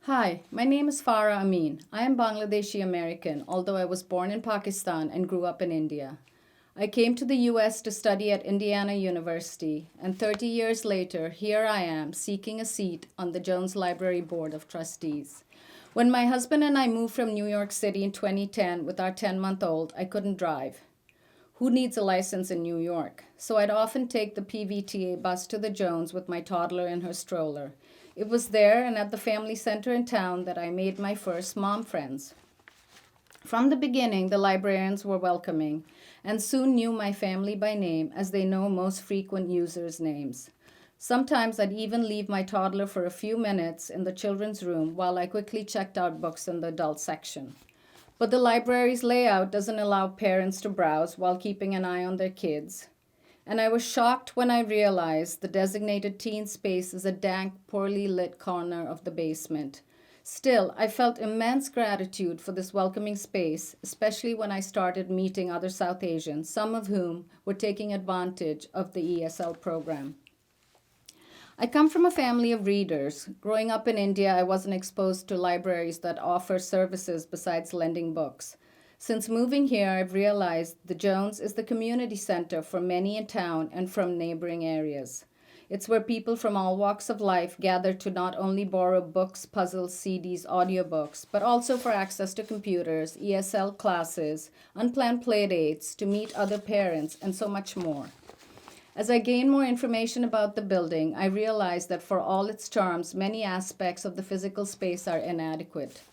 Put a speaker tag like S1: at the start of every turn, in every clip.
S1: Hi, my name is Farah Ameen. I am Bangladeshi American, although I was born in Pakistan and grew up in India. I came to the US to study at Indiana University, and 30 years later, here I am seeking a seat on the Jones Library Board of Trustees. When my husband and I moved from New York City in 2010 with our 10-month-old, I couldn't drive. Who needs a license in New York? So I'd often take the PVTA bus to the Jones with my toddler in her stroller. It was there and at the family center in town that I made my first mom friends. From the beginning, the librarians were welcoming and soon knew my family by name as they know most frequent users' names. Sometimes I'd even leave my toddler for a few minutes in the children's room while I quickly checked out books in the adult section. But the library's layout doesn't allow parents to browse while keeping an eye on their kids. And I was shocked when I realized the designated teen space is a dank, poorly lit corner of the basement. Still, I felt immense gratitude for this welcoming space, especially when I started meeting other South Asians, some of whom were taking advantage of the ESL program. I come from a family of readers. Growing up in India, I wasn't exposed to libraries that offer services besides lending books. Since moving here, I've realized the Jones is the community center for many in town and from neighboring areas. It's where people from all walks of life gather to not only borrow books, puzzles, CDs, audiobooks, but also for access to computers, ESL classes, unplanned play dates, to meet other parents, and so much more. As I gained more information about the building, I realized that for all its charms, many aspects of the physical space are inadequate.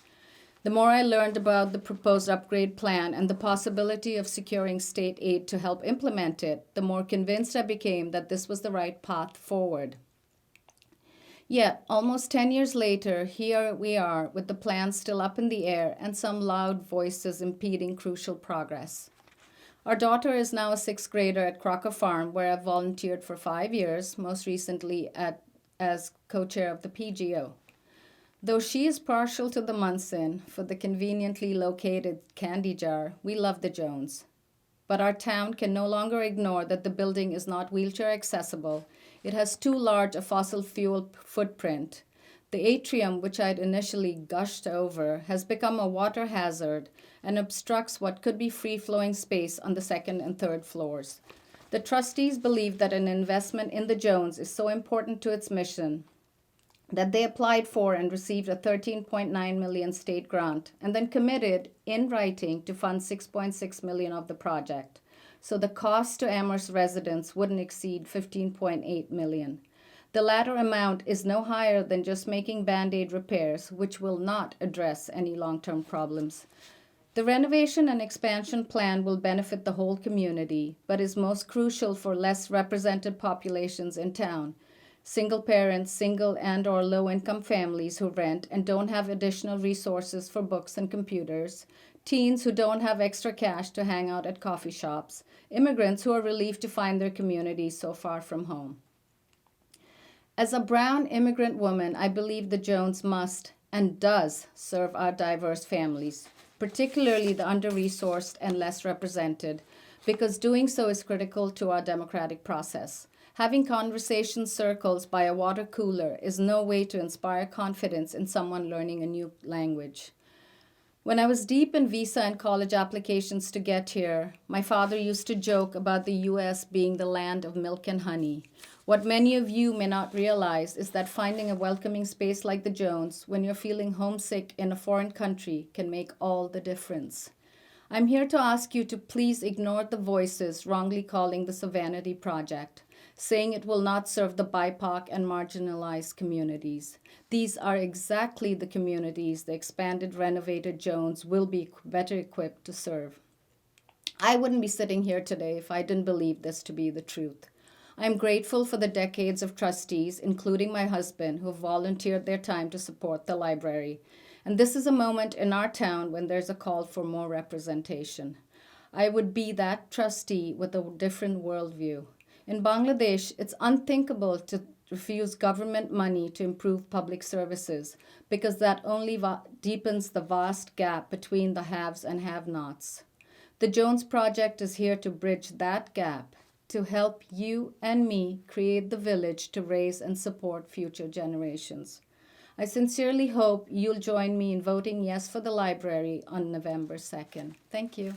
S1: The more I learned about the proposed upgrade plan and the possibility of securing state aid to help implement it, the more convinced I became that this was the right path forward. Yet, almost 10 years later, here we are with the plan still up in the air and some loud voices impeding crucial progress. Our daughter is now a sixth grader at Crocker Farm, where I've volunteered for 5 years, most recently as co chair of the PGO. Though she is partial to the Munson for the conveniently located candy jar, we love the Jones. But our town can no longer ignore that the building is not wheelchair accessible. It has too large a fossil fuel footprint. The atrium, which I'd initially gushed over, has become a water hazard and obstructs what could be free-flowing space on the second and third floors. The trustees believe that an investment in the Jones is so important to its mission that they applied for and received a 13.9 million state grant and then committed in writing to fund 6.6 million of the project. So the cost to Amherst residents wouldn't exceed 15.8 million. The latter amount is no higher than just making band-aid repairs, which will not address any long-term problems. The renovation and expansion plan will benefit the whole community, but is most crucial for less represented populations in town. Single parents, single and or low-income families who rent and don't have additional resources for books and computers, teens who don't have extra cash to hang out at coffee shops, immigrants who are relieved to find their communities so far from home. As a brown immigrant woman, I believe the Jones must and does serve our diverse families, particularly the under-resourced and less represented, because doing so is critical to our democratic process. Having conversation circles by a water cooler is no way to inspire confidence in someone learning a new language. When I was deep in visa and college applications to get here, my father used to joke about the US being the land of milk and honey. What many of you may not realize is that finding a welcoming space like the Jones when you're feeling homesick in a foreign country can make all the difference. I'm here to ask you to please ignore the voices wrongly calling this a vanity project, saying it will not serve the BIPOC and marginalized communities. These are exactly the communities the expanded, renovated Jones will be better equipped to serve. I wouldn't be sitting here today if I didn't believe this to be the truth. I am grateful for the decades of trustees, including my husband, who have volunteered their time to support the library. And this is a moment in our town when there's a call for more representation. I would be that trustee with a different worldview. In Bangladesh, it's unthinkable to refuse government money to improve public services because that only deepens the vast gap between the haves and have-nots. The Jones Project is here to bridge that gap, to help you and me create the village to raise and support future generations. I sincerely hope you'll join me in voting yes for the library on November 2nd. Thank you.